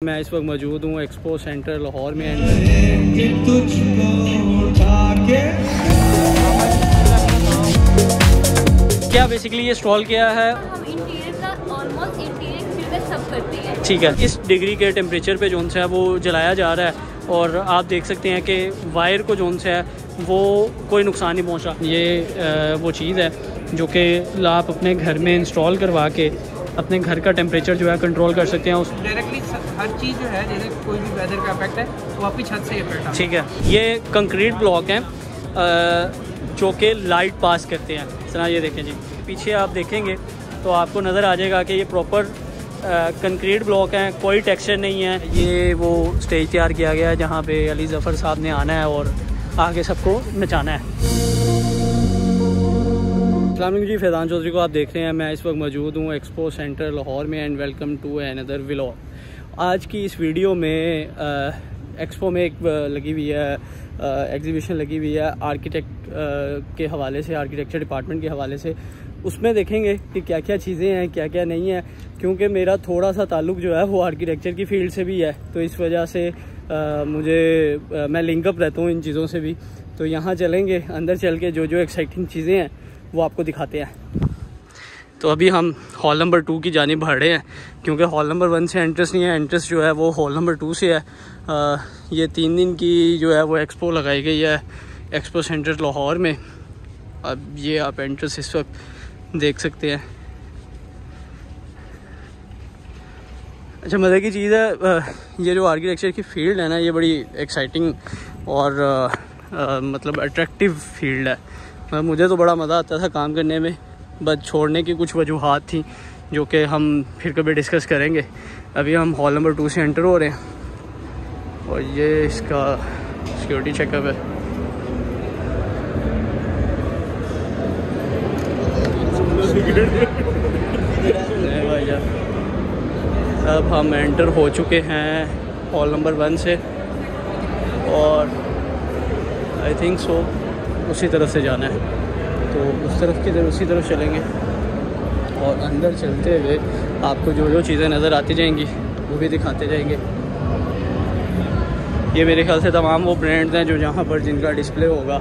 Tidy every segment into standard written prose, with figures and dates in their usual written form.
मैं इस वक्त मौजूद हूँ एक्सपो सेंटर लाहौर में। क्या बेसिकली ये स्टॉल किया है? हम इंटीरियर का ऑलमोस्ट इंटीरियर में सब करते हैं। ठीक है, इस डिग्री के टेम्परेचर पे जोन सा है वो जलाया जा रहा है और आप देख सकते हैं कि वायर को जोन सा है वो कोई नुकसान नहीं पहुँचा। ये वो चीज़ है जो कि आप अपने घर में इंस्टॉल करवा के अपने घर का टेम्परेचर जो है कंट्रोल कर सकते हैं। उस डायरेक्टली हर चीज़ जो है जैसे कोई भी वेदर का इफेक्ट है वो आपकी छत से इफेक्ट आता है। ठीक है, ये कंक्रीट ब्लॉक हैं जो कि लाइट पास करते हैं। इस तरह ये देखें जी, पीछे आप देखेंगे तो आपको नज़र आ जाएगा कि ये प्रॉपर कंक्रीट ब्लॉक हैं, कोई टेक्सचर नहीं है। ये वो स्टेज तैयार किया गया है जहाँ पे अली ज़फ़र साहब ने आना है और आगे सबको नचाना है। अस्सलाम वालेकुम जी, फैज़ान चौधरी को आप देख रहे हैं। मैं इस वक्त मौजूद हूँ एक्सपो सेंटर लाहौर में and welcome to another vlog. आज की इस वीडियो में एक्सपो में एक लगी हुई है एग्जीबिशन लगी हुई है आर्किटेक्ट के हवाले से, आर्किटेक्चर डिपार्टमेंट के हवाले से। उसमें देखेंगे कि क्या क्या चीज़ें हैं, क्या क्या नहीं है, क्योंकि मेरा थोड़ा सा ताल्लुक़ जो है वो आर्किटेक्चर की फ़ील्ड से भी है, तो इस वजह से मैं लिंकअप रहता हूँ इन चीज़ों से भी। तो यहाँ चलेंगे, अंदर चल के जो जो एक्साइटिंग चीज़ें हैं वो आपको दिखाते हैं। तो अभी हम हॉल नंबर 2 की जानिब बढ़ रहे हैं क्योंकि हॉल नंबर 1 से एंट्रेंस नहीं है, एंट्रेंस जो है वो हॉल नंबर 2 से है। ये 3 दिन की जो है वो एक्सपो लगाई गई है एक्सपो सेंटर लाहौर में। अब ये आप एंट्रेंस इस वक्त देख सकते हैं। अच्छा, मज़े की चीज़ है, ये जो आर्किटेक्चर की फील्ड है ना, ये बड़ी एक्साइटिंग और मतलब अट्रैक्टिव फील्ड है। मुझे तो बड़ा मज़ा आता था काम करने में, बस छोड़ने की कुछ वजूहात थी जो कि हम फिर कभी डिस्कस करेंगे। अभी हम हॉल नंबर 2 से एंटर हो रहे हैं और ये इसका सिक्योरिटी चेकअप है। भैया अब हम एंटर हो चुके हैं हॉल नंबर 1 से और आई थिंक सो उसी तरफ से जाना है, तो उस तरफ की तरफ उसी तरफ चलेंगे और अंदर चलते हुए आपको जो जो चीज़ें नज़र आती जाएंगी वो भी दिखाते जाएंगे। ये मेरे ख्याल से तमाम वो ब्रांड्स हैं जो यहाँ पर जिनका डिस्प्ले होगा।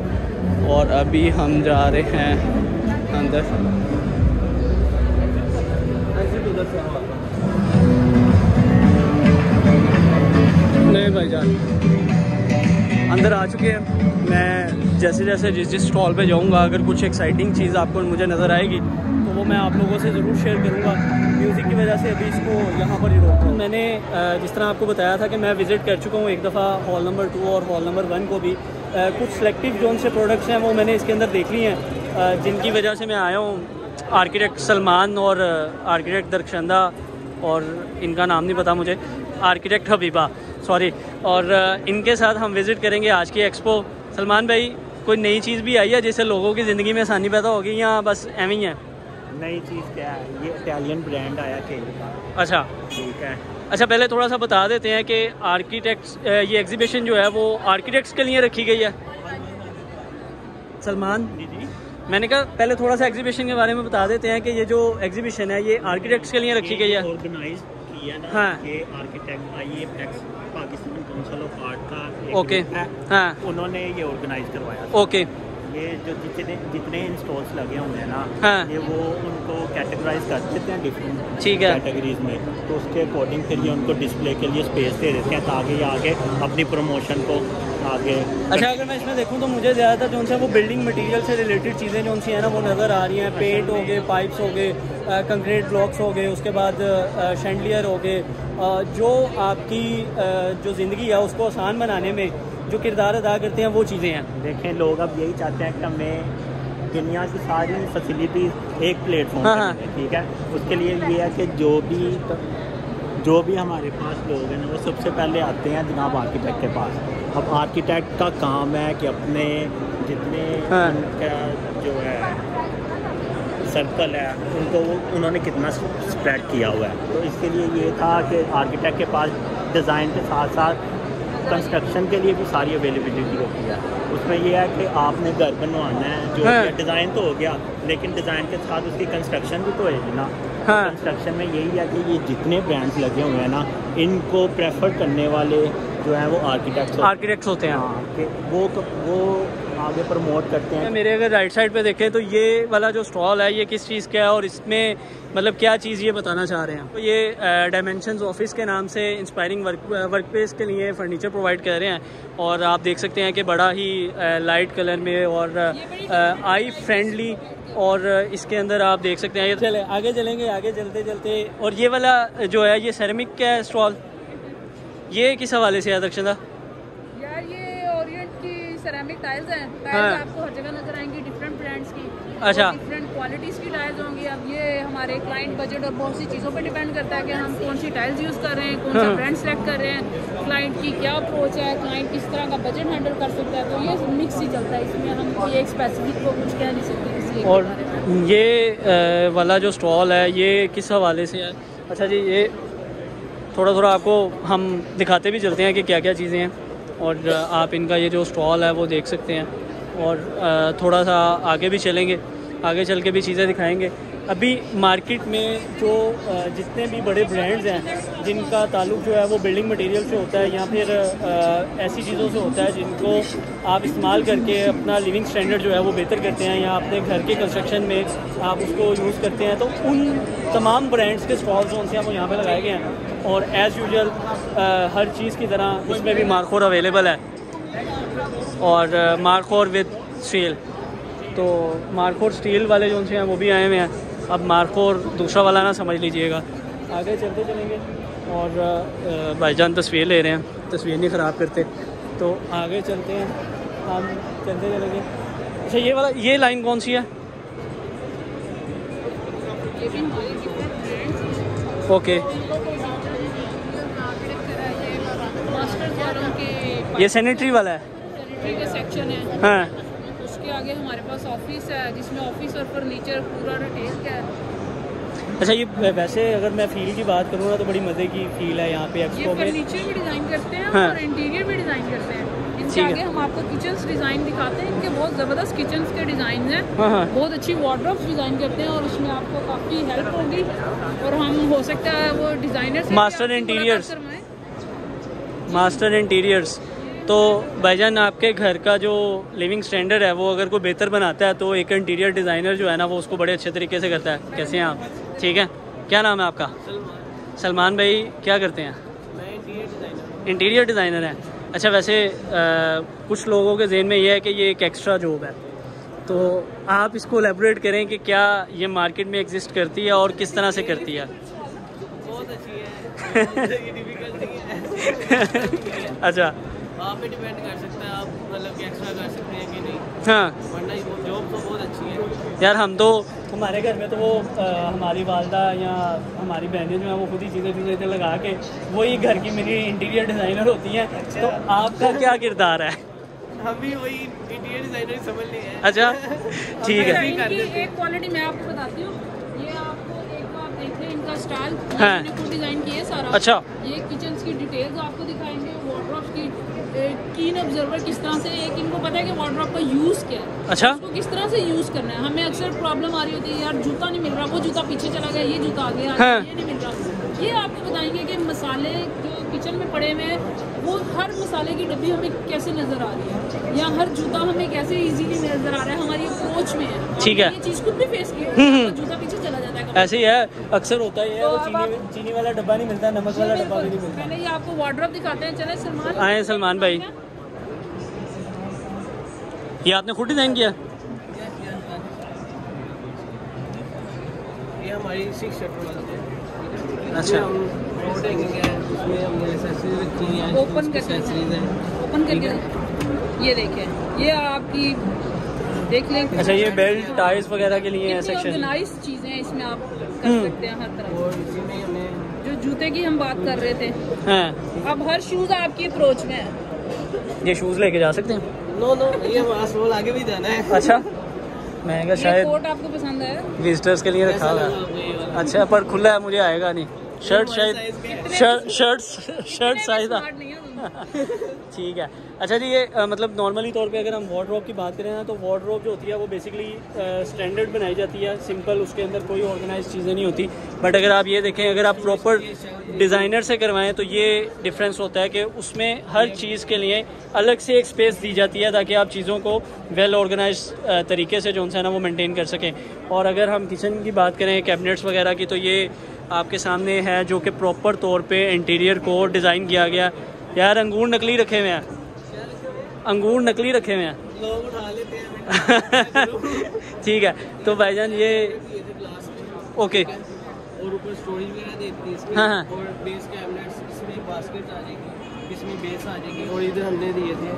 और अभी हम जा रहे हैं अंदर। नहीं भाईजान, अंदर आ चुके हैं। मैं जैसे जैसे जिस स्टॉल पे जाऊंगा, अगर कुछ एक्साइटिंग चीज़ आपको मुझे नज़र आएगी तो वो मैं आप लोगों से ज़रूर शेयर करूंगा। म्यूज़िक की वजह से अभी इसको यहाँ पर ही रोक रहा हूँ। मैंने जिस तरह आपको बताया था कि मैं विज़िट कर चुका हूँ एक दफ़ा हॉल नंबर 2 और हॉल नंबर 1 को भी। कुछ सेलेक्टिव जोन से प्रोडक्ट्स हैं वो मैंने इसके अंदर देख ली हैं, जिनकी वजह से मैं आया हूँ। आर्किटेक्ट सलमान और आर्किटेक्ट दरख्शंदा, और इनका नाम नहीं पता मुझे, आर्किटेक्ट हबीबा, सॉरी। और इनके साथ हम विज़िट करेंगे आज की एक्सपो। सलमान भाई, कोई नई चीज़ भी आई है जिससे लोगों की ज़िंदगी में आसानी पैदा होगी या बस एवं ही है? नई चीज़ क्या है, ये इटालियन ब्रांड आया खेल का। अच्छा ठीक है। अच्छा, पहले थोड़ा सा बता देते हैं कि आर्किटेक्ट्स, ये एग्जीबिशन जो है वो आर्किटेक्ट्स के लिए रखी गई है। सलमान जी जी, मैंने कहा पहले थोड़ा सा एग्जीबिशन के बारे में बता देते हैं कि ये जो एग्जीबिशन है ये आर्किटेक्ट्स के लिए रखी गई है। ऑर्गेनाइज किया ना, हाँ। ये architect IAPEX Pakistan council of art का एक ओके, ग्रुप है, हाँ उन्होंने ये ऑर्गेनाइज करवाया था। ओके, ये जो जितने इंस्टॉल्स लगे होंगे ना, हाँ। ये वो उनको कैटेगराइज कर देते हैं डिफरेंट ठीक है। कैटेगरीज में, तो उसके अकॉर्डिंग फिर ये उनको डिस्प्ले के लिए स्पेस दे देते हैं ताकि ये आगे अपनी प्रमोशन को आगे। अच्छा, अगर मैं इसमें देखूं तो मुझे ज़्यादातर जो है वो बिल्डिंग मटेरियल से रिलेटेड चीज़ें जो सी हैं ना वो नज़र आ रही हैं। पेंट हो गए, पाइप्स हो गए, कंक्रीट ब्लॉक्स हो गए, उसके बाद शैंडलियर हो गए, जो आपकी जो ज़िंदगी है उसको आसान बनाने में जो किरदार अदा करते हैं वो चीज़ें हैं। देखें, लोग अब यही चाहते हैं कि हमें दुनिया की सारी फैसिलिटीज़ एक प्लेटफॉर्म हाँ, पर मिले। ठीक है, उसके लिए ये है कि जो भी हमारे पास लोग हैं ना वो सबसे पहले आते हैं जनाब आर्किटेक्ट के पास। अब आर्किटेक्ट का काम है कि अपने जितने हाँ। उनका जो है सर्कल है उनको उन्होंने कितना स्प्रेड किया हुआ है, तो इसके लिए ये था कि आर्किटेक्ट के पास डिज़ाइन के साथ साथ कंस्ट्रक्शन के लिए भी सारी अवेलेबिलिटी होती है। उसमें यह है कि आपने घर बनवाना है, जो हाँ। डिज़ाइन तो हो गया, लेकिन डिज़ाइन के साथ उसकी कंस्ट्रक्शन भी तो होगी ना। हाँ। कंस्ट्रक्शन में यही है कि ये जितने ब्रांड्स लगे हुए हैं ना, इनको प्रेफर करने वाले जो हैं वो आर्किटेक्ट्स होते हैं। हाँ, कि वो आगे प्रमोट करते हैं। मेरे अगर राइट साइड पे देखें तो ये वाला जो स्टॉल है ये किस चीज़ का है और इसमें मतलब क्या चीज़ ये बताना चाह रहे हैं। तो ये डायमेंशंस ऑफिस के नाम से इंस्पायरिंग वर्क प्लेस के लिए फर्नीचर प्रोवाइड कर रहे हैं और आप देख सकते हैं कि बड़ा ही लाइट कलर में और आई फ्रेंडली, और इसके अंदर आप देख सकते हैं। ये चले आगे चलेंगे, आगे चलते चलते, और ये वाला जो है ये सेरेमिक का है स्टॉल, ये किस हवाले से है दक्षिणा? यार ये ओरिएंट की सेरेमिक टाइल्स हैं। टाइल्स हाँ। आपको हर जगह नजर आएंगी, डिफरेंट ब्रांड्स की, अच्छा। डिफरेंट क्वालिटीज़ की टाइल्स होंगी। अब ये हमारे क्लाइंट बजट और बहुत सी चीज़ों पे डिपेंड करता है कि हम कौन सी टाइल्स यूज़ कर रहे हैं, कौन सा हाँ। ब्रांड सेलेक्ट कर रहे हैं, क्लाइंट की क्या अप्रोच है, क्लाइंट किस तरह का बजट हैंडल कर सकता है। तो ये मिक्स ही चलता है, इसमें हम ये एक स्पेसिफिक को कुछ कह नहीं सकते किसी एक और के बारे में। ये वाला जो स्टॉल है ये किस हवाले से है? अच्छा जी, ये थोड़ा आपको हम दिखाते भी चलते हैं कि क्या क्या चीज़ें हैं, और आप इनका ये जो स्टॉल है वो देख सकते हैं, और थोड़ा सा आगे भी चलेंगे, आगे चल के भी चीज़ें दिखाएंगे। अभी मार्केट में जो जितने भी बड़े ब्रांड्स हैं जिनका ताल्लुक जो है वो बिल्डिंग मटेरियल से होता है या फिर ऐसी चीज़ों से होता है जिनको आप इस्तेमाल करके अपना लिविंग स्टैंडर्ड जो है वो बेहतर करते हैं या अपने घर के कंस्ट्रक्शन में आप उसको यूज़ करते हैं, तो उन तमाम ब्रांड्स के स्टॉल्स जो उनसे वो यहाँ पे लगाए गए हैं। और एज़ यूजुअल हर चीज़ की तरह इसमें भी मार्कोर अवेलेबल है, और मार्कोर विद स्टील, तो मार्कोर स्टील वाले जो उनसे हैं वो भी आए हुए हैं। अब मार्कोर दूसरा वाला ना समझ लीजिएगा। आगे चलते चलेंगे, और भाईजान तस्वीर ले रहे हैं, तस्वीर नहीं ख़राब करते, तो आगे चलते हैं, हम चलते चलेंगे। अच्छा, ये वाला ये लाइन कौन सी है? ये भी हमारे डिफरेंट ब्रांड्स ओके, मास्टर्स वालों के ये सैनिटरी वाला है। सैनिटरी का सेक्शन है। हाँ, उसके आगे हमारे पास ऑफिस है जिसमें ऑफिस और फर्नीचर पूरा डिटेल का है। अच्छा, ये वैसे अगर मैं फील की बात करूँ ना तो बड़ी मज़े की फील है यहाँ पे ये एक्सपो में। फर्नीचर भी डिज़ाइन करते हैं हाँ। और इंटीरियर भी डिज़ाइन करते हैं। इनके ठीक है। आगे हम आपको किचन्स डिज़ाइन दिखाते हैं। इनके बहुत ज़बरदस्त किचन्स के डिज़ाइन हैं। हाँ हाँ, बहुत अच्छी वार्डरोब्स डिज़ाइन करते हैं और उसमें आपको काफ़ी हेल्प होगी, और हम हो सकता है वो डिज़ाइनर से मास्टर इंटीरियर्स, मास्टर इंटीरियर्स। तो भाईजान आपके घर का जो लिविंग स्टैंडर्ड है वो अगर कोई बेहतर बनाता है तो एक इंटीरियर डिज़ाइनर जो है ना वो उसको बड़े अच्छे तरीके से करता है। कैसे हैं आप? ठीक है, क्या नाम है आपका? सलमान भाई, क्या करते हैं? मैं इंटीरियर डिज़ाइनर हैं। अच्छा, वैसे कुछ लोगों के जहन में ये है कि ये एक एक्स्ट्रा जॉब है, तो आप इसको एलेबोरेट करें कि क्या ये मार्केट में एग्जिस्ट करती है और किस तरह से करती है? बहुत अच्छी है, ये डिफिकल्ट नहीं है। अच्छा, आप पे डिपेंड कर सकते हैं, आप मतलब कि एक्स्ट्रा कर सकते हैं कि नहीं, हाँ वरना जॉब तो बहुत अच्छी है यार। हम तो हमारे घर में तो वो हमारी वालदा या हमारी बहनें जो हैं वो खुद ही चीज़ें लगा के वही घर की मिनी इंटीरियर डिज़ाइनर होती हैं। तो आपका क्या किरदार है? हम भी वही इंटीरियर डिजाइनर समझ लिए हैं। अच्छा, ठीक है। इनकी एक क्वालिटी मैं आपको बताती हूँ। ये आपको एक आप देखें इनका स्टाइल, हाँ। खुद डिज़ाइन किया है सारा। अच्छा, ये किचन की डिटेल्स आपको दिखाएंगे, वार्डरोब्स की कीन ऑब्जर्वर किस तरह से, एक इनको पता है कि वार्डरोब का यूज़ क्या है, अच्छा, उसको किस तरह से यूज़ करना है। हमें अक्सर प्रॉब्लम आ रही होती है, यार जूता नहीं मिल रहा, वो जूता पीछे चला गया, ये जूता आ गया, हाँ। ये नहीं मिल रहा। ये आपको बताएंगे कि मसाले जो किचन में पड़े हुए हैं वो हर मसाले की डब्बी हमें कैसे नज़र आ रही है, या हर जूता हमें कैसे इजीली नज़र आ रहा है, हमारी अप्रोच में है। ठीक है। ये चीज़ खुद भी फेस की है, जूता पीछे चला जाता है। ऐसे ही है, अक्सर होता ही है। तो वो अब चीनी वाला डब्बा नहीं मिलता, नमक वाला डब्बा भी नहीं मिलता। पहले ये आपको वार्डरोब दिखाते हैं। चले सलमान, आए सलमान भाई, ये आपने खुद डिज़ाइन किया? ये हमारी 6 शटर वाली है। अच्छा, उसमें हमने एक्सेसरीज रखी हैं, ओपन करके एक्सेसरीज हैं। ओपन करके ये देखें, ये आपकी देख लें। अच्छा, ये बेल्ट टाइल्स वगैरह के लिए है कितनी सेक्शन। ऑर्गेनाइज्ड चीज़ें हैं इसमें, आप कर सकते हैं हर तरह। और इसी में हमें जो जूते की हम बात कर रहे थे, हाँ, अब हर शूज़ आपकी अप्रोच में है। ये शूज़ लेके जा सकते हैं? नो ये हमारा स्टॉल आगे भी जाना है। अच्छा, मैं क्या ये शायद कोट आपको पसंद है? विजिटर्स के लिए रखा हुआ है। अच्छा, पर खुला है, मुझे आएगा नहीं। शर्ट शायद शर्ट साइज ठीक है। अच्छा जी, ये मतलब नॉर्मली तौर पे अगर हम वार्डरोब की बात करें ना, तो वार्डरोब जो होती है वो बेसिकली स्टैंडर्ड बनाई जाती है, सिंपल, उसके अंदर कोई ऑर्गेनाइज चीज़ें नहीं होती। बट अगर आप ये देखें, अगर आप प्रॉपर डिज़ाइनर से करवाएं तो ये डिफरेंस होता है कि उसमें हर चीज़ के लिए अलग से एक स्पेस दी जाती है ताकि आप चीज़ों को वेल ऑर्गेनाइज तरीके से जो है ना वो मेंटेन कर सकें। और अगर हम किचन की बात करें, कैबिनेट्स वगैरह की, तो ये आपके सामने है जो कि प्रॉपर तौर पे इंटीरियर को डिज़ाइन किया गया। यार अंगूर नकली रखे हुए हैं, अंगूर नकली रखे हुए हैं, लोग उठा लेते हैं। ठीक है। तो भाईजान ये ओके, और ऊपर स्टोरेज वगैरह देती है इसमें। हाँ। और बेस कैबिनेट्स, इसमें बास्केट आ जाएगी, इसमें बेस आ जाएगी, और इधर हमने दिए थे।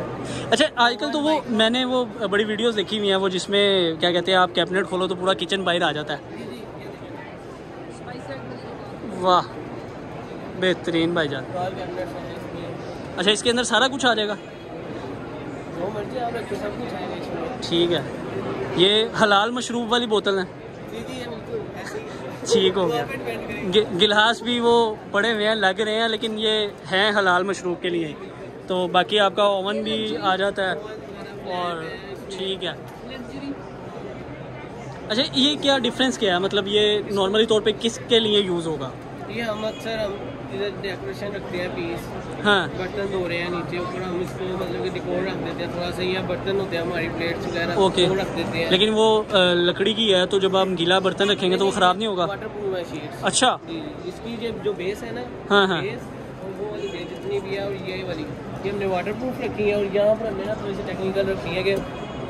अच्छा, आजकल तो वो मैंने वो बड़ी वीडियोस देखी हुई हैं वो जिसमें क्या कहते हैं, आप कैबिनेट खोलो तो पूरा किचन बाहर आ जाता है। वाह बेहतरीन भाईजान। अच्छा, इसके अंदर सारा कुछ आ जाएगा? जो मर्जी आप रखिए, सब कुछ आएगा इसमें। ठीक है। ये हलाल मशरूब वाली बोतल है? जी जी, बिल्कुल ऐसे ही। ठीक हो गया। गिलास भी वो पड़े हुए हैं, लग रहे हैं, लेकिन ये हैं हलाल मशरूब के लिए। तो बाकी आपका ओवन भी आ जाता है और ठीक है। अच्छा, ये क्या डिफरेंस क्या है, मतलब ये नॉर्मली तौर पे किसके लिए यूज़ होगा? ये हम अक्सर हम इधर डेकोरेशन रखते हैं पीस। हाँ। बर्तन धो रहे हैं नीचे, ऊपर हम इसको मतलब कि डिकोर रख देते हैं थोड़ा सा, या बर्तन होते हैं हमारी प्लेट्स वगैरह, ओके, वो रख देते हैं। लेकिन वो लकड़ी की है, तो जब आप गीला बर्तन रखेंगे तो वो ख़राब नहीं होगा? वाटर प्रूफ है शीट्स। अच्छा। इसकी जो बेस है ना, हाँ हाँ, बेस और वो वाली बेस जितनी भी है, और ये वाली ये हमने वाटर प्रूफ रखी है। और यहाँ पर हमने ना थोड़ी सी टेक्निकल रखी है कि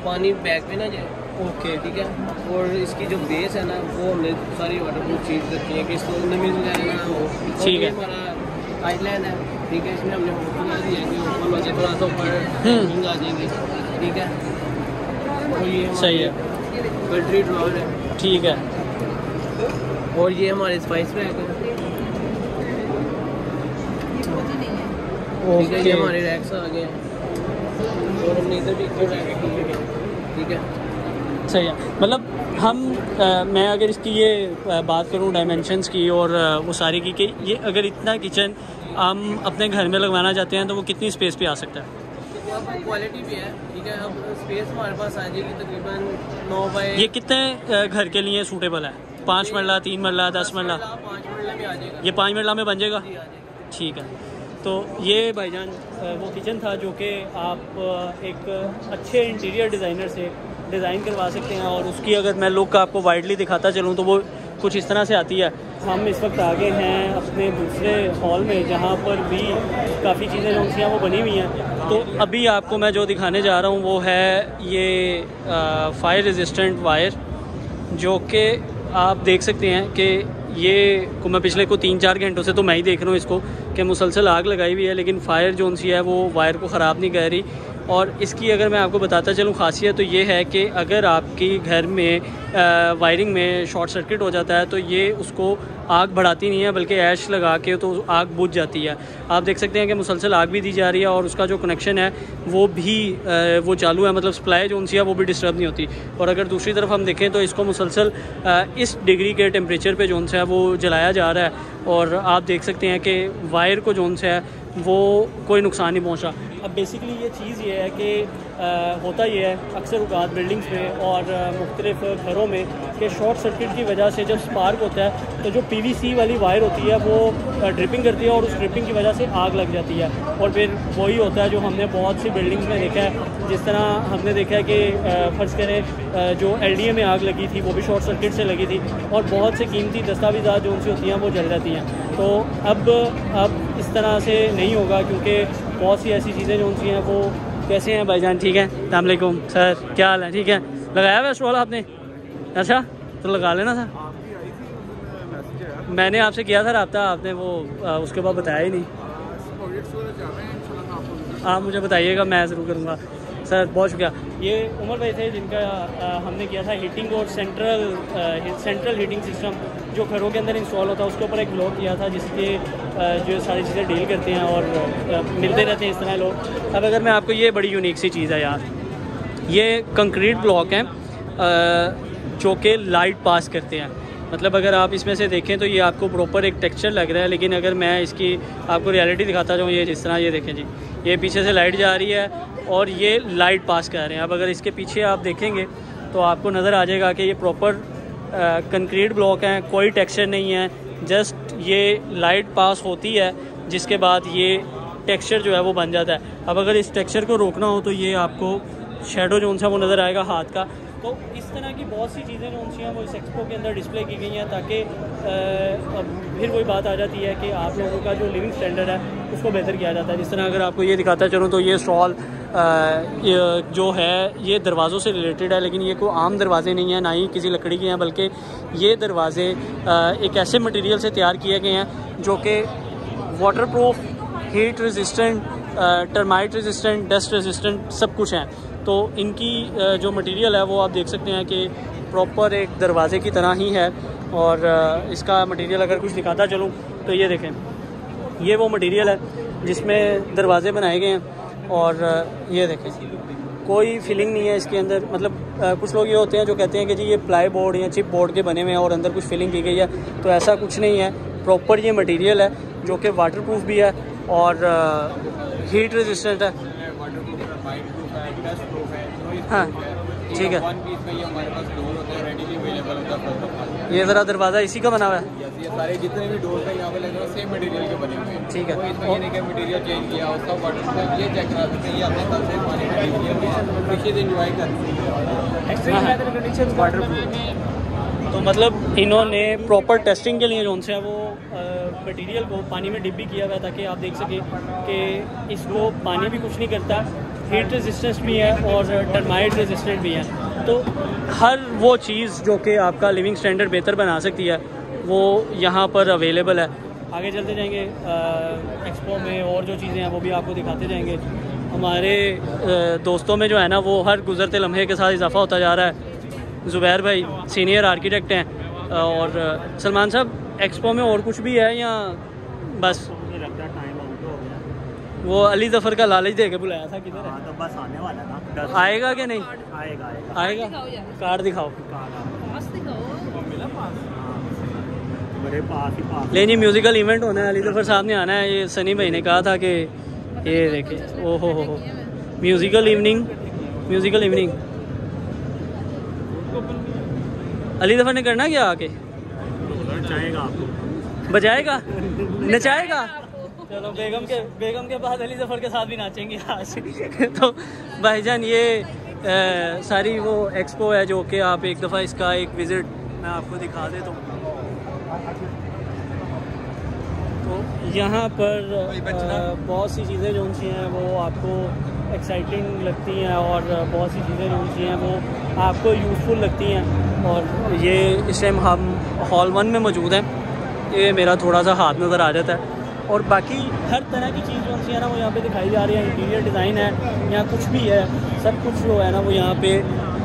पानी बैग पे ना जाए। ओके, ठीक है। और इसकी जो बेस है ना, वो हमने सारी वाटर प्रूफ चीज़ रखी है कि इसको नमी वगैरह ना हो। ठीक है। हमारा आइलैंड है, ठीक है, इसमें हमने होटल दिया है कि ऊपर बचे थोड़ा सा ऊपर हैंगिंग आ जाएंगे। ठीक है। और ये सही है, बैटरी ड्रॉर है। ठीक है। और ये हमारे स्पाइस बैग है। ठीक है, ये हमारे रैक्स आ गए। और हमने इधर भी एक रैक रखी है। ठीक है, सही है। मतलब हम मैं अगर इसकी ये बात करूं डायमेंशंस की और वो सारी की, कि ये अगर इतना किचन हम अपने घर में लगवाना चाहते हैं तो वो कितनी स्पेस पे आ सकता है? क्वालिटी भी है। ठीक है, अब स्पेस हमारे पास आ जाएगी तकरीबन 9 बाय। ये कितने घर के लिए सूटेबल है? 5 मरला, 3 मरला, 10 मरला? 5 मरला में आ जाएगा। ये 5 मरला में बन जाएगा? जी, आ जाएगा। ठीक है। तो ये भाईजान वो किचन था जो कि आप एक अच्छे इंटीरियर डिज़ाइनर से डिज़ाइन करवा सकते हैं। और उसकी अगर मैं लुक आपको वाइडली दिखाता चलूँ तो वो कुछ इस तरह से आती है। हम इस वक्त आगे हैं अपने दूसरे हॉल में, जहाँ पर भी काफ़ी चीज़ें जो हैं वो बनी हुई हैं। तो अभी आपको मैं जो दिखाने जा रहा हूँ वो है ये फायर रेजिस्टेंट वायर, जो कि आप देख सकते हैं कि ये को मैं पिछले 3-4 घंटों से तो मैं ही देख रहा हूँ इसको कि मुसलसल आग लगाई हुई है, लेकिन फायर जो सी है वो वायर को ख़राब नहीं कर रही। और इसकी अगर मैं आपको बताता चलूँ खासियत तो ये है कि अगर आपकी घर में वायरिंग में शॉर्ट सर्किट हो जाता है तो ये उसको आग बढ़ाती नहीं है, बल्कि ऐश लगा के तो आग बुझ जाती है। आप देख सकते हैं कि मुसलसल आग भी दी जा रही है और उसका जो कनेक्शन है वो भी वो चालू है, मतलब सप्लाई जो सी है वो भी डिस्टर्ब नहीं होती। और अगर दूसरी तरफ हम देखें तो इसको मुसलसल इस डिग्री के टेम्परेचर पे जो है वो जलाया जा रहा है। और आप देख सकते हैं कि वायर को जो है वो कोई नुकसान नहीं पहुँचा। अब बेसिकली ये चीज़ ये है कि होता ये है अक्सर औकात बिल्डिंग्स में और मुख्तलिफ घरों में कि शॉर्ट सर्किट की वजह से जब स्पार्क होता है तो जो PVC वाली वायर होती है वो ड्रिपिंग करती है और उस ड्रिपिंग की वजह से आग लग जाती है। और फिर वही होता है जो हमने बहुत सी बिल्डिंग्स में देखा है, जिस तरह हमने देखा है कि फ़र्ज़ करें जो LDA में आग लगी थी वो भी शॉर्ट सर्किट से लगी थी और बहुत से कीमती दस्तावेज़ात जो उनसे होती हैं वो जल जाती हैं। तो अब इस तरह से नहीं होगा, क्योंकि बहुत सी ऐसी चीज़ें जो सी हैं वो कैसे हैं भाईजान? ठीक है, अस्सलाम वालेकुम सर, क्या हाल है? ठीक है, लगाया हुआ स्टॉल आपने? अच्छा, तो लगा लेना सर। मैंने आपसे किया था रब्ता, आपने वो उसके बाद बताया ही नहीं। आप मुझे बताइएगा, मैं ज़रूर करूँगा सर, बहुत शुक्रिया। ये उमर भाई थे जिनका हमने किया था हीटिंग और सेंट्रल हीटिंग सिस्टम जो घरों के अंदर इंस्टॉल होता है, उसके ऊपर एक ब्लॉग किया था जिसके जो सारी चीज़ें डील करते हैं और मिलते रहते हैं इस तरह लोग। अब अगर मैं आपको, ये बड़ी यूनिक सी चीज़ है यार, ये कंक्रीट ब्लॉक हैं जो कि लाइट पास करते हैं। मतलब अगर आप इसमें से देखें तो ये आपको प्रॉपर एक टेक्सचर लग रहा है, लेकिन अगर मैं इसकी आपको रियलिटी दिखाता जाऊँ, ये जिस तरह ये देखें जी, ये पीछे से लाइट जा रही है और ये लाइट पास कर रहे हैं। अब अगर इसके पीछे आप देखेंगे तो आपको नज़र आ जाएगा कि ये प्रॉपर कंक्रीट ब्लॉक हैं, कोई टेक्सचर नहीं है, जस्ट ये लाइट पास होती है जिसके बाद ये टेक्सचर जो है वो बन जाता है। अब अगर इस टेक्सचर को रोकना हो तो ये आपको शेडो जो सा वो नज़र आएगा हाथ का। तो इस तरह की बहुत सी चीज़ें जो सी हैं वो इस एक्सपो के अंदर डिस्प्ले की गई हैं, ताकि फिर वही बात आ जाती है कि आप लोगों का जो लिविंग स्टैंडर्ड है उसको बेहतर किया जाता है। जिस तरह अगर आपको ये दिखाता चलूँ तो ये स्टॉल जो है ये दरवाज़ों से रिलेटेड है, लेकिन ये कोई आम दरवाजे नहीं हैं, ना ही किसी लकड़ी के हैं, बल्कि ये दरवाज़े एक ऐसे मटेरियल से तैयार किए गए हैं जो कि waterproof, heat resistant, termite resistant, dust resistant सब कुछ हैं। तो इनकी जो मटेरियल है वो आप देख सकते हैं कि प्रॉपर एक दरवाज़े की तरह ही है। और इसका मटेरियल अगर कुछ दिखाता चलूँ तो ये देखें, ये वो मटेरियल है जिसमें दरवाज़े बनाए गए हैं। और ये देखें, कोई फिलिंग नहीं है इसके अंदर। मतलब कुछ लोग ये होते हैं जो कहते हैं कि जी ये प्लाई बोर्ड या चिप बोर्ड के बने हुए हैं और अंदर कुछ फिलिंग की गई है, तो ऐसा कुछ नहीं है। प्रॉपर ये मटेरियल है जो कि वाटरप्रूफ भी है और हीट रेजिस्टेंट है। हाँ ठीक है, ये ज़रा दरवाज़ा इसी का बना हुआ है। ये सारे जितने भी डोर है यहाँ पे लगे हैं सेम मटेरियल के बने हुए हैं। ठीक है, इसमें ये नहीं कि मटेरियल चेंज किया उसका वाटर ये चेक करा सकते हैं, ये आपने कल से पानी में यूज़ किया, पीछे से एंजॉय कर एक्सट्रीम वेदर कंडीशंस वाटरप्रूफ। तो मतलब इन्होंने प्रॉपर टेस्टिंग के लिए जो है वो मटेरियल को पानी में डिप भी किया हुआ है, ताकि आप देख सकें कि इसको पानी भी कुछ नहीं करता, हीट रेजिस्टेंस भी है और टर्माइट रेजिस्टेंट भी है। तो हर वो चीज़ जो कि आपका लिविंग स्टैंडर्ड बेहतर बना सकती है वो यहाँ पर अवेलेबल है। आगे चलते जाएंगे एक्सपो में, और जो चीज़ें हैं वो भी आपको दिखाते जाएंगे। हमारे दोस्तों में जो है ना वो हर गुज़रते लम्हे के साथ इजाफा होता जा रहा है। ज़ुबैर भाई सीनियर आर्किटेक्ट हैं, और सलमान साहब एक्सपो में और कुछ भी है या बस? लगता है टाइम आउट हो गया। वो अली ज़फ़र का लालच दे के बुलाया था, किधर है? तो बस आने वाला था। आएगा कि नहीं? आएगा आएगा। कार्ड दिखाओ। मेरे पास ही पास लेकिन ये म्यूज़िकल इवेंट होना है, अली ज़फ़र साहब ने आना है। ये सनी भाई ने कहा था कि ये देखे, ओ हो musical evening, musical evening Ali Zafar ने करना क्या आके? चाहेगा आपको, बजाएगा, नचाएगा। चलो बेगम के बाद अली ज़फ़र के साथ भी नाचेंगे आज। तो भाईजान ये सारी वो एक्सपो है जो कि आप एक दफ़ा इसका एक विज़िट मैं आपको दिखा देता हूँ। तो यहाँ पर बहुत सी चीज़ें जो सी हैं वो आपको एक्साइटिंग लगती हैं, और बहुत सी चीज़ें जो सी हैं वो आपको यूज़फुल लगती हैं। और ये इस टाइम हम हॉल 1 में मौजूद हैं। ये मेरा थोड़ा सा हाथ नज़र आ जाता है, और बाकी हर तरह की चीज़ जो सी है ना वो यहाँ पे दिखाई जा रही है। इंटीरियर डिज़ाइन है, यहाँ कुछ भी है, सब कुछ जो है ना वो यहाँ पे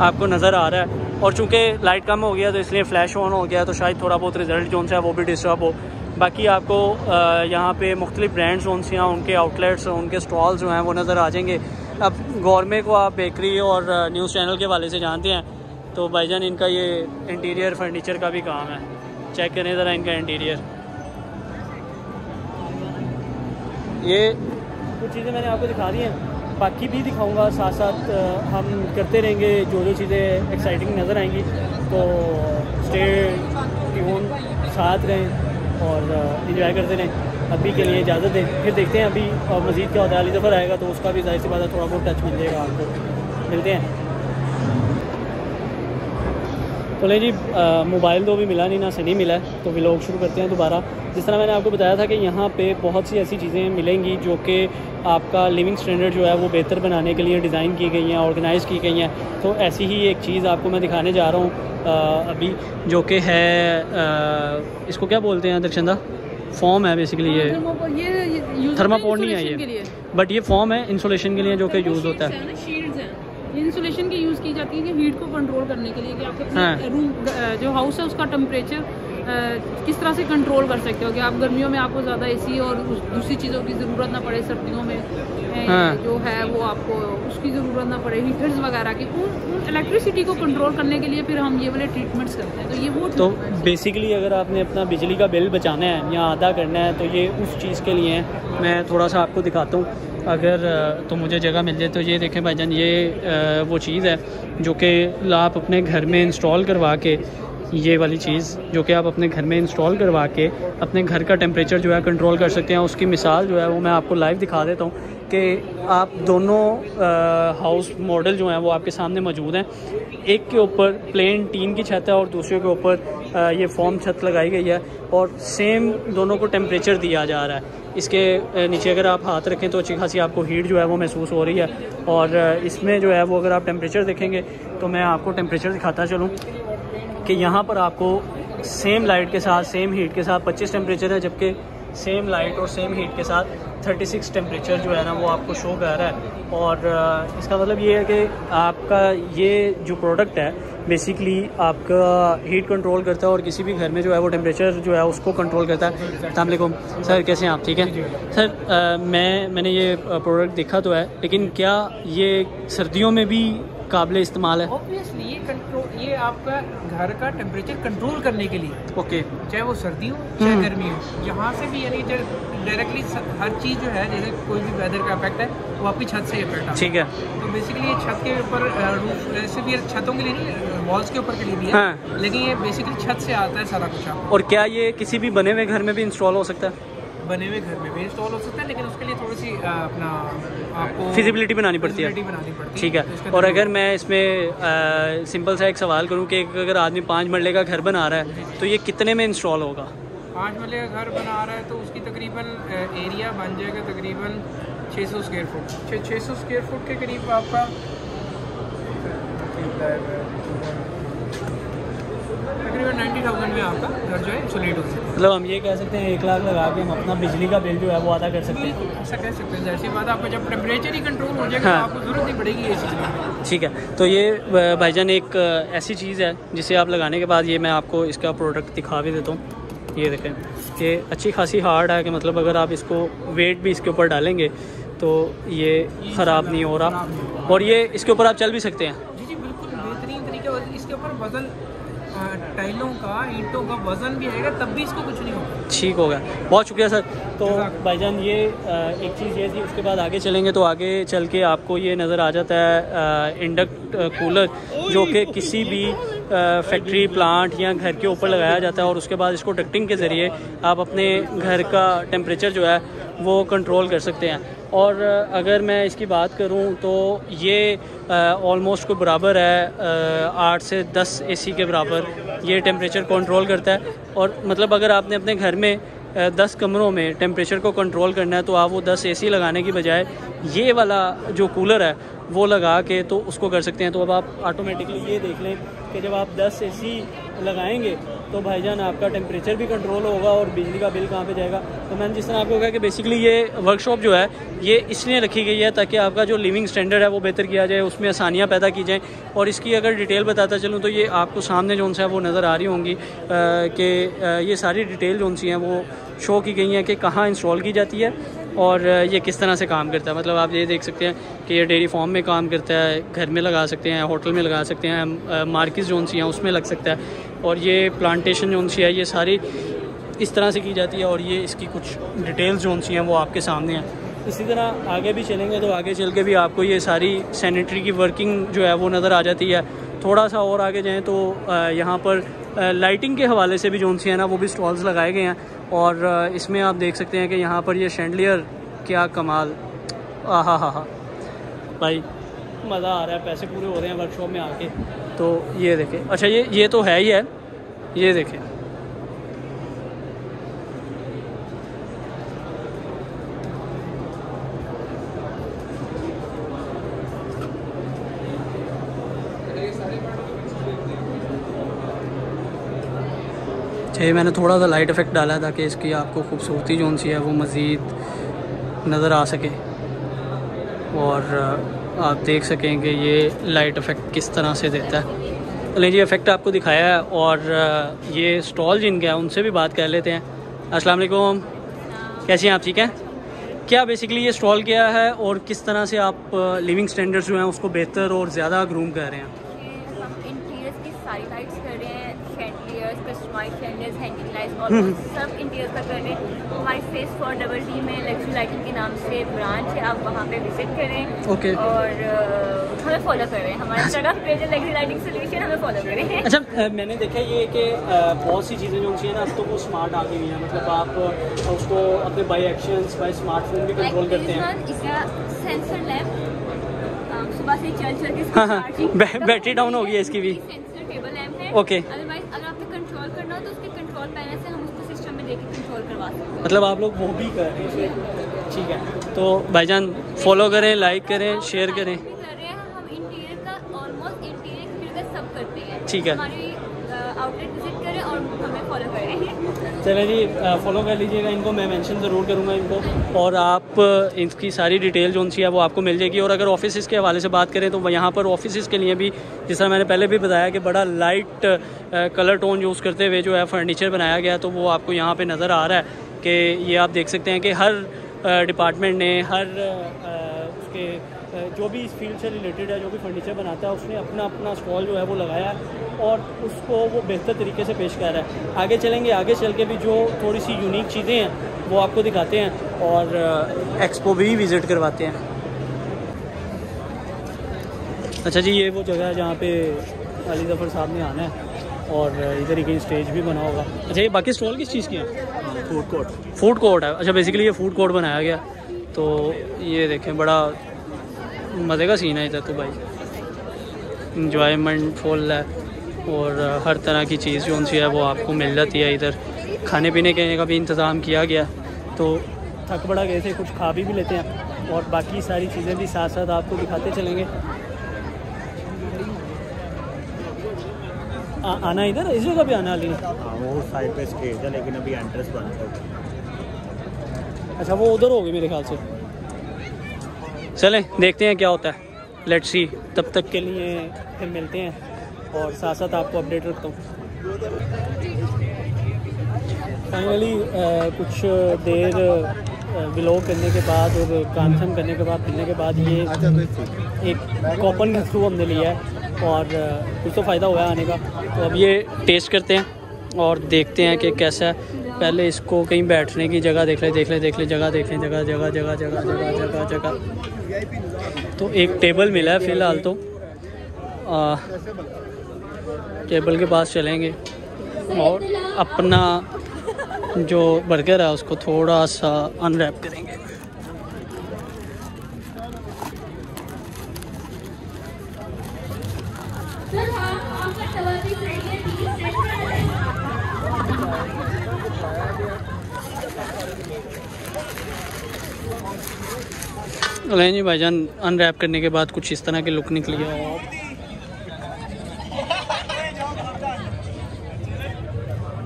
आपको नज़र आ रहा है। और चूँकि लाइट कम हो गया तो इसलिए फ्लैश ऑन हो गया, तो शायद थोड़ा बहुत रिज़ल्ट जो है वो भी डिस्टर्ब हो। बाकी आपको यहाँ पे मुख्तलिफ ब्रांड्स जो हैं उनके आउटलेट्स, उनके स्टॉल्स जो हैं वो नज़र आ जाएंगे। अब गौरमे को आप बेकरी और न्यूज़ चैनल के वाले से जानते हैं, तो भाईजान इनका ये इंटीरियर फर्नीचर का भी काम है। चेक करें ज़रा इनका इंटीरियर। ये कुछ चीज़ें मैंने आपको दिखा दी हैं, बाकी भी दिखाऊंगा। साथ साथ हम करते रहेंगे, जो चीज़ें एक्साइटिंग नज़र आएंगी। तो स्टे ट्यून, साथ रहें और एंजॉय करते रहें। अभी के लिए इजाज़त दें, फिर देखते हैं अभी और मज़ीद क्या होता है। अली ज़फ़र आएगा तो उसका भी ज़ाहिर सी बात है थोड़ा बहुत टच मिल जाएगा आपको। मिलते हैं। तो ले जी, मोबाइल तो भी मिला नहीं, ना सनी मिला है, तो व्लॉग शुरू करते हैं दोबारा। जिस तरह मैंने आपको बताया था कि यहाँ पे बहुत सी ऐसी चीज़ें मिलेंगी जो कि आपका लिविंग स्टैंडर्ड जो है वो बेहतर बनाने के लिए डिज़ाइन की गई हैं, ऑर्गेनाइज़ की गई हैं। तो ऐसी ही एक चीज़ आपको मैं दिखाने जा रहा हूँ अभी, जो कि है इसको क्या बोलते हैं दरक्षंदा? फॉर्म है बेसिकली। ये थर्मापोर्ट नहीं है ये, बट ये फॉर्म है इंसुलेशन के लिए जो कि यूज़ होता है। इंसुलेशन की यूज़ की जाती है कि हीट को कंट्रोल करने के लिए, कि आपके रूम जो हाउस है उसका टेम्परेचर किस तरह से कंट्रोल कर सकते हो कि आप गर्मियों में आपको ज़्यादा एसी और दूसरी चीज़ों की ज़रूरत ना पड़े, सर्दियों में जो है वो आपको उसकी ज़रूरत ना पड़े, हीटर्स वगैरह की, उन इलेक्ट्रिसिटी को कंट्रोल करने के लिए फिर हम ये वाले ट्रीटमेंट्स करते हैं। तो ये वो तो बेसिकली अगर आपने अपना बिजली का बिल बचाना है या आधा करना है तो ये उस चीज़ के लिए है। मैं थोड़ा सा आपको दिखाता हूँ अगर तो मुझे जगह मिल जाए। तो ये देखें भाईजान, ये वो चीज़ है जो कि आप अपने घर में इंस्टॉल करवा के, ये वाली चीज़ जो कि आप अपने घर में इंस्टॉल करवा के अपने घर का टेम्परेचर जो है कंट्रोल कर सकते हैं। उसकी मिसाल जो है वो मैं आपको लाइव दिखा देता हूँ कि आप दोनों हाउस मॉडल जो हैं वो आपके सामने मौजूद हैं। एक के ऊपर प्लेन टीन की छत है और दूसरे के ऊपर ये फॉर्म छत लगाई गई है और सेम दोनों को टेम्परेचर दिया जा रहा है। इसके नीचे अगर आप हाथ रखें तो अच्छी खासी आपको हीट जो है वो महसूस हो रही है। और इसमें जो है वो अगर आप टेम्परेचर देखेंगे तो मैं आपको टेम्परेचर दिखाता चलूँ कि यहाँ पर आपको सेम लाइट के साथ सेम हीट के साथ 25 टेम्परेचर है, जबकि सेम लाइट और सेम हीट के साथ 36 टेम्परेचर जो है ना वो आपको शो कर रहा है। और इसका मतलब ये है कि आपका ये जो प्रोडक्ट है बेसिकली आपका हीट कंट्रोल करता है और किसी भी घर में जो है वो टेम्परेचर जो है उसको कंट्रोल करता है। अस्सलाम वालेकुम सर, कैसे हैं आप? ठीक है सर। मैंने ये प्रोडक्ट देखा तो है, लेकिन क्या ये सर्दियों में भी काबिल इस्तेमाल है? ऑब्वियसली ये आपका घर का टेम्परेचर कंट्रोल करने के लिए, ओके, चाहे वो सर्दी हो चाहे गर्मी हो, यहाँ से भी यानी डायरेक्टली हर चीज़ जो है, जैसे कोई भी वेदर का इफेक्ट है वो आपकी छत से इफेक्ट आता है। ठीक है। तो बेसिकली ये छत के ऊपर ऐसे भी छतों के लिए नहीं, वॉल्स के ऊपर के लिए भी है। हाँ। लेकिन ये बेसिकली छत से आता है सारा कुछ आपको। और क्या ये किसी भी बने हुए घर में भी इंस्टॉल हो सकता है? बने हुए घर में भी इंस्टॉल हो सकता है, लेकिन उसके लिए थोड़ी सी अपना आपको फिजिबिलिटी बनानी पड़ती है। ठीक है। और अगर मैं इसमें सिंपल सा एक सवाल करूं कि अगर आदमी 5 मरले का घर बना रहा है तो ये कितने में इंस्टॉल होगा? 5 मरले का घर बना रहा है तो उसकी तकरीबन एरिया बन जाएगा तकरीबन 600 स्क्वायर फुट। 600 स्क्वायर फुट के करीब आपका तकरीबन 90,000 में आपका घर जो है इंसुलेट हो सकता है। मतलब हम ये कह सकते हैं 1 लाख लगा के हम अपना बिजली का बिल जो है वो अदा कर सकते हैं। ऐसा कह सकते हैं। ऐसी बात, आपको जब टेम्परेचर ही कंट्रोल हो जाएगा हाँ। तो आपको ज़रूरत नहीं पड़ेगी ये चीज़ की। ठीक है। तो ये भाईजान एक ऐसी चीज़ है जिसे आप लगाने के बाद, ये मैं आपको इसका प्रोडक्ट दिखा भी देता हूँ। ये देखें, ये अच्छी खासी हार्ड है कि मतलब अगर आप इसको वेट भी इसके ऊपर डालेंगे तो ये ख़राब नहीं हो रहा और ये इसके ऊपर आप चल भी सकते हैं। जी जी बिल्कुल बेहतरीन तरीके। और इसके ऊपर वजन टाइलों का, ईंटों का वजन भी आएगा तब भी इसको कुछ नहीं होगा। ठीक होगा, बहुत शुक्रिया सर। तो भाईजान ये एक चीज़ ये थी। उसके बाद आगे चलेंगे तो आगे चल के आपको ये नज़र आ जाता है इंडक्ट कूलर, जो कि किसी भी फैक्ट्री प्लांट या घर के ऊपर लगाया जाता है और उसके बाद इसको डक्टिंग के ज़रिए आप अपने घर का टेम्परेचर जो है वो कंट्रोल कर सकते हैं। और अगर मैं इसकी बात करूं तो ये ऑलमोस्ट को बराबर है 8 से 10 एसी के बराबर ये टेम्परेचर कंट्रोल करता है। और मतलब अगर आपने अपने घर में 10 कमरों में टेम्परेचर को कंट्रोल करना है तो आप वो 10 एसी लगाने की बजाय ये वाला जो कूलर है वो लगा के तो उसको कर सकते हैं। तो अब आप ऑटोमेटिकली ये देख लें कि जब आप 10 एसी लगाएंगे तो भाईजान आपका टेम्परेचर भी कंट्रोल होगा और बिजली का बिल कहाँ पे जाएगा। तो मैंने जिस तरह आपको कहा कि बेसिकली ये वर्कशॉप जो है ये इसलिए रखी गई है ताकि आपका जो लिविंग स्टैंडर्ड है वो बेहतर किया जाए, उसमें आसानियाँ पैदा की जाएँ। और इसकी अगर डिटेल बताता चलूँ तो ये आपको सामने जो है वो नज़र आ रही होंगी कि ये सारी डिटेल जो सी हैं वो शो की गई हैं कि कहाँ इंस्टॉल की जाती है और ये किस तरह से काम करता है। मतलब आप ये देख सकते हैं कि ये डेयरी फार्म में काम करता है, घर में लगा सकते हैं, होटल में लगा सकते हैं, मार्केट जोन सी हैं उसमें लग सकता है। और ये प्लांटेशन जोन सी है ये सारी इस तरह से की जाती है और ये इसकी कुछ डिटेल्स जोन सी हैं वो आपके सामने हैं। इसी तरह आगे भी चलेंगे तो आगे चल के भी आपको ये सारी सैनिटरी की वर्किंग जो है वो नज़र आ जाती है। थोड़ा सा और आगे जाएँ तो यहाँ पर लाइटिंग के हवाले से भी जोन सी है ना वो भी स्टॉल्स लगाए गए हैं। और इसमें आप देख सकते हैं कि यहाँ पर ये शैंडलियर, क्या कमाल, आहा हा हा भाई मज़ा आ रहा है, पैसे पूरे हो रहे हैं वर्कशॉप में आके। तो ये देखें, अच्छा ये तो है ही है, ये देखें ये मैंने थोड़ा सा लाइट इफ़ेक्ट डाला ताकि इसकी आपको खूबसूरती जो सी है वो मज़ीद नज़र आ सके और आप देख सकें कि ये लाइट इफ़ेक्ट किस तरह से देता है। चलें जी, इफ़ेक्ट आपको दिखाया है और ये स्टॉल जिनके हैं उनसे भी बात कर लेते हैं। अस्सलाम वालेकुम, कैसी हैं आप? ठीक हैं। क्या बेसिकली ये स्टॉल क्या है और किस तरह से आप लिविंग स्टैंडर्ड्स जो हैं उसको बेहतर और ज़्यादा ग्रूम कर रहे हैं? हम इंटीरियर्स की सारी लाइट्स कर रहे हैं, chandeliers, customised chandeliers, hanging lights, almost सब इंटीरियर्स का कर रहे हैं। हमारी फेस 4DD में लग्जरी लाइटिंग के नाम से ब्रांच है, आप वहाँ पे विजिट करें। ओके। और हमें फॉलो करें, हमारी जगह पे जो लग्जरी लाइटिंग सोल्यूशन, हमें फॉलो करें। अच्छा, मैंने देखा ये कि बहुत सी चीज़ें जो उनकी हैं ना अब तो वो स्मार्ट आ गई हुई हैं, मतलब आप उसको अपने बाई एक्शंस बाई स्मार्टफोन भी कंट्रोल करते हैं। इसका सेंसर लैम्प सुबह से चल के हाँ, बैटरी डाउन हो गई है इसकी भी। सेंसर टेबल लैम्प है। ओके। अदरवाइज अगर आपको कंट्रोल करना हो तो उसके कंट्रोल पैनल से हम उसको सिस्टम में लेके कंट्रोल करवा सकते हैं। मतलब आप लोग वो भी कर रहे हैं, ठीक है। तो भाईजान फॉलो करें, लाइक करें, शेयर करें। कर रहे हैं हम इंटीरियर का, ऑलमोस्ट इंटीरियर का सब करते हैं। ठीक है। हमारी आउटलेट विजिट करें और हमें फॉलो करें। चलें जी, फॉलो कर लीजिएगा इनको, मैं मेंशन ज़रूर करूँगा इनको, और आप इसकी सारी डिटेल जो उनसी है वो आपको मिल जाएगी। और अगर ऑफिस के हवाले से बात करें तो यहाँ पर ऑफिस के लिए भी, जिस तरह मैंने पहले भी बताया कि बड़ा लाइट कलर टोन यूज़ करते हुए जो है फर्नीचर बनाया गया, तो वो आपको यहाँ पर नज़र आ रहा है कि ये आप देख सकते हैं कि हर डिपार्टमेंट ने, हर उसके जो भी इस फील्ड से रिलेटेड है, जो भी फर्नीचर बनाता है, उसने अपना अपना स्टॉल जो है वो लगाया है और उसको वो बेहतर तरीके से पेश कर रहा है। आगे चलेंगे, आगे चल के भी जो थोड़ी सी यूनिक चीज़ें हैं वो आपको दिखाते हैं और एक्सपो भी विज़िट करवाते हैं। अच्छा जी, ये वो जगह है जहाँ पे अली ज़फ़र साहब ने आना है और इधर ही कहीं स्टेज भी बना होगा। अच्छा, ये बाकी स्टॉल किस चीज़ की है? Food court. फूड कोर्ट है। अच्छा, बेसिकली ये फूड कोर्ट बनाया गया, तो ये देखें बड़ा मज़े का सीन है इधर, तो भाई इंजॉयमेंट फुल है और हर तरह की चीज़ जो उनसी है वो आपको मिल जाती है। इधर खाने पीने के का भी इंतज़ाम किया गया, तो थक बड़ा गए थे, कुछ खा भी लेते हैं और बाकी सारी चीज़ें भी साथ साथ आपको दिखाते चलेंगे। आना इधर, इस जगह भी आना अली? हाँ, वो साइड पे स्टेज है लेकिन अभी एंट्रेंस बंद हो गई। अच्छा, वो उधर होगी मेरे ख्याल से। चलें देखते हैं क्या होता है, लेट्स सी। तब तक के लिए फिर मिलते हैं और साथ साथ आपको अपडेट रखता हूँ। फाइनली कुछ देर व्लॉग करने के बाद और काम शाम करने के बाद, फिरने के बाद, ये एक कॉपन के थ्रू हमने लिया है और कुछ तो फ़ायदा हुआ है आने का। तो अब ये टेस्ट करते हैं और देखते हैं कि कैसा है। पहले इसको कहीं बैठने की जगह देख ले, जगह देख लें, जगह। तो एक टेबल मिला है फ़िलहाल, तो टेबल के पास चलेंगे और अपना जो बर्गर है उसको थोड़ा सा अनरैप करेंगे। नहीं जी भाईजान, अनरैप करने के बाद कुछ इस तरह की लुक निकली है।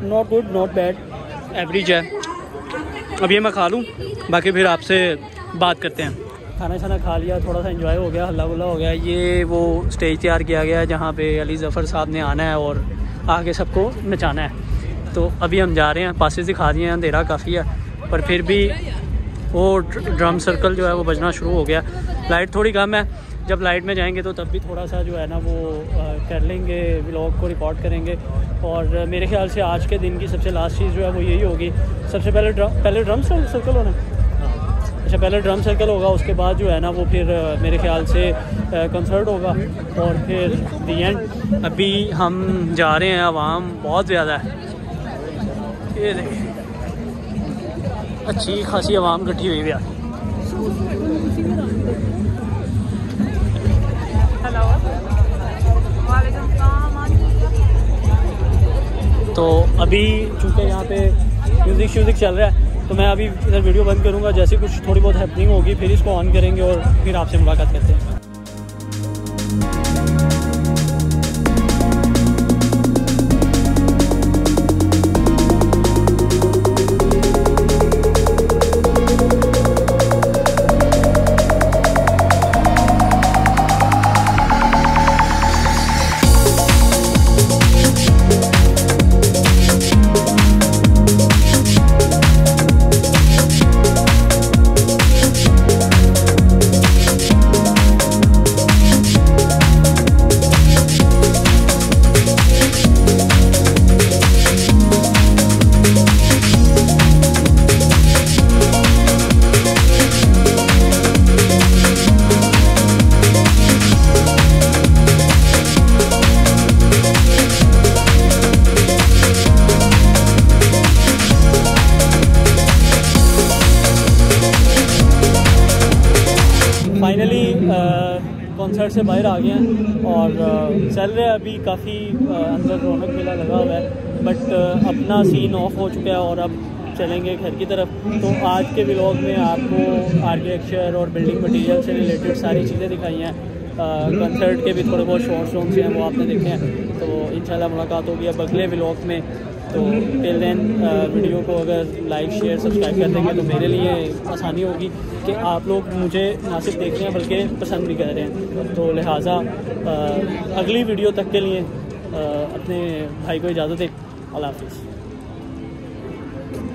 Not good, not bad, average है। अब ये मैं खा लूँ, बाकी फिर आपसे बात करते हैं। खाना शाना खा लिया, थोड़ा सा एंजॉय हो गया, हल्ला गुल्ला हो गया। ये वो स्टेज तैयार किया गया है जहाँ पे अली ज़फ़र साहब ने आना है और आगे सबको नचाना है। तो अभी हम जा रहे हैं, पासेस दिखा दिए हैं, अंधेरा काफ़ी है, पर फिर भी वो ड्रम सर्कल जो है वो बजना शुरू हो गया। लाइट थोड़ी कम है, जब लाइट में जाएंगे तो तब भी थोड़ा सा जो है ना वो कर लेंगे, व्लॉग को रिकॉर्ड करेंगे। और मेरे ख्याल से आज के दिन की सबसे लास्ट चीज़ जो है वो यही होगी। सबसे पहले ड्रम सर्कल होना। अच्छा, पहले ड्रम सर्कल होगा, उसके बाद जो है ना वो फिर मेरे ख्याल से कंसर्ट होगा और फिर दी एंड। अभी हम जा रहे हैं, आवाम बहुत ज़्यादा है, ये देखें अच्छी खासी आवाम इकट्ठी हुई है। तो अभी चूँकि यहाँ पे म्यूज़िक चल रहा है, तो मैं अभी इधर वीडियो बंद करूँगा। जैसे कुछ थोड़ी बहुत हैपनिंग होगी फिर इसको ऑन करेंगे और फिर आपसे मुलाकात करते हैं। फाइनली कॉन्सर्ट से बाहर आ गए हैं और चल रहा है अभी काफ़ी अंदर रौनक मेला लगा हुआ है, बट अपना सीन ऑफ हो चुका है और अब चलेंगे घर की तरफ। तो आज के व्लॉग में आपको आर्किटेक्चर और बिल्डिंग मटेरियल से रिलेटेड सारी चीज़ें दिखाई हैं। कंसर्ट के भी थोड़े बहुत शॉर्ट्स हैं वो आपने देखे हैं। तो इंशाल्लाह मुलाकात होगी अब अगले व्लॉग में। तो टिल देन वीडियो को अगर लाइक शेयर सब्सक्राइब कर देंगे तो मेरे लिए आसानी होगी कि आप लोग मुझे ना सिर्फ देख रहे हैं बल्कि पसंद भी कर रहे हैं। तो लिहाजा अगली वीडियो तक के लिए अपने भाई को इजाज़त दें। अल्लाह हाफिज़।